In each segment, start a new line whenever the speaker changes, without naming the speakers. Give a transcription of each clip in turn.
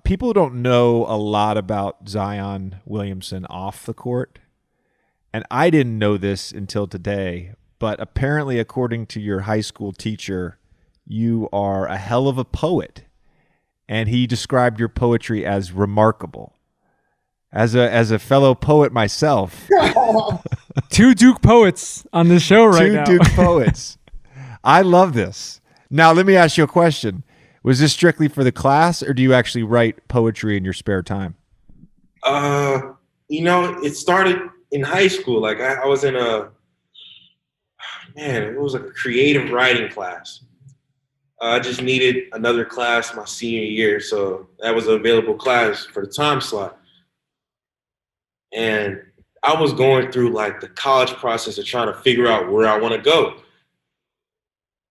People don't know a lot about Zion Williamson off the court, and I didn't know this until today, but apparently, according to your high school teacher, you are a hell of a poet, and he described your poetry as remarkable. As a fellow poet myself,
Two Duke poets on this show right now.
Two Duke poets. I love this. Now, let me ask you a question. Was this strictly for the class, or do you actually write poetry in your spare time?
It started in high school. Like I was in it was like a creative writing class. I just needed another class my senior year, so that was an available class for the time slot. And I was going through like the college process of trying to figure out where I want to go.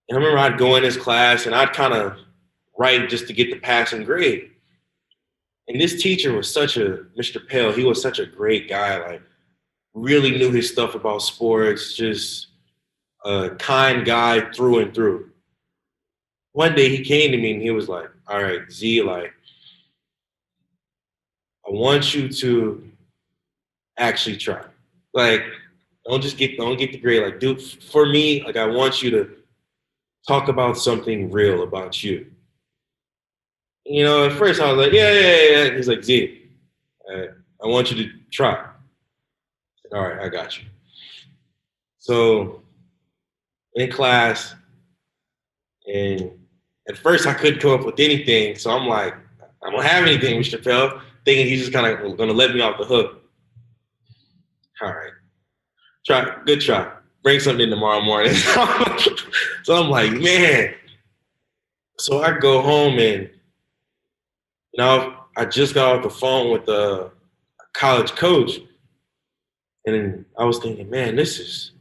And I remember I'd go in this class and I'd kind of write just to get the passing grade. And this teacher was Mr. Pell, he was such a great guy, like really knew his stuff about sports, just a kind guy through and through. One day he came to me and he was like, all right, Z, like, I want you to actually try. Like, don't get the grade. Like, dude, for me, like, I want you to talk about something real about you. At first I was like, yeah. He's like, Z, I want you to try. I said, all right, I got you. So in class, and at first I couldn't come up with anything. So I'm like, I don't have anything, Mr. Pell, thinking he's just kind of going to let me off the hook. All right, good try. Bring something in tomorrow morning. So I'm like, man. So I go home and, I just got off the phone with a college coach, and I was thinking, man, this is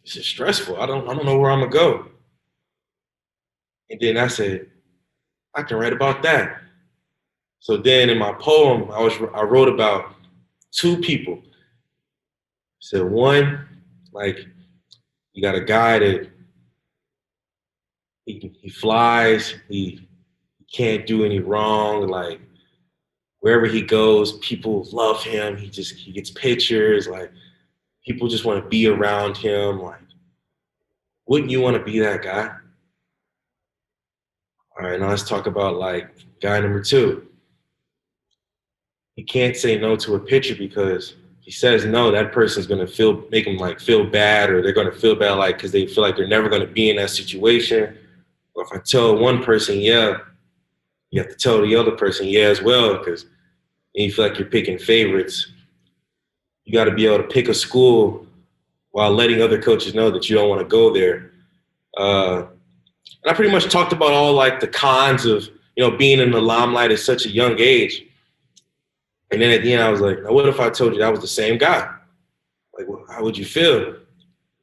stressful. I don't know where I'm gonna go. And then I said, I can write about that. So then in my poem, I wrote about two people. So one, like, you got a guy that he flies, he can't do any wrong. Like, wherever he goes, people love him. He gets pictures. Like, people just want to be around him. Like, wouldn't you want to be that guy? All right, now let's talk about like guy number two. He can't say no to a picture because if he says no, that person's gonna make him like feel bad, or they're gonna feel bad like because they feel like they're never gonna be in that situation. Or if I tell one person yeah, you have to tell the other person yeah as well, because you feel like you're picking favorites. You got to be able to pick a school while letting other coaches know that you don't want to go there. And I pretty much talked about all like the cons of being in the limelight at such a young age. And then at the end, I was like, now what if I told you that was the same guy? Like, how would you feel?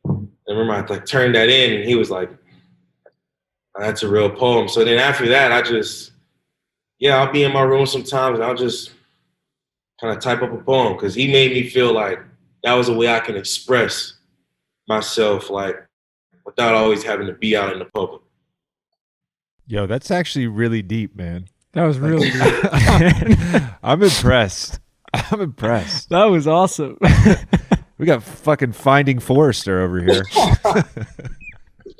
And I remember I like turned that in, and he was like, that's a real poem. So then after that, I'll be in my room sometimes and I'll just kind of type up a poem, because he made me feel like that was a way I can express myself, like, without always having to be out in the public.
Yo, that's actually really deep, man.
That was really deep.
I'm impressed.
That was awesome.
We got fucking Finding Forrester over here.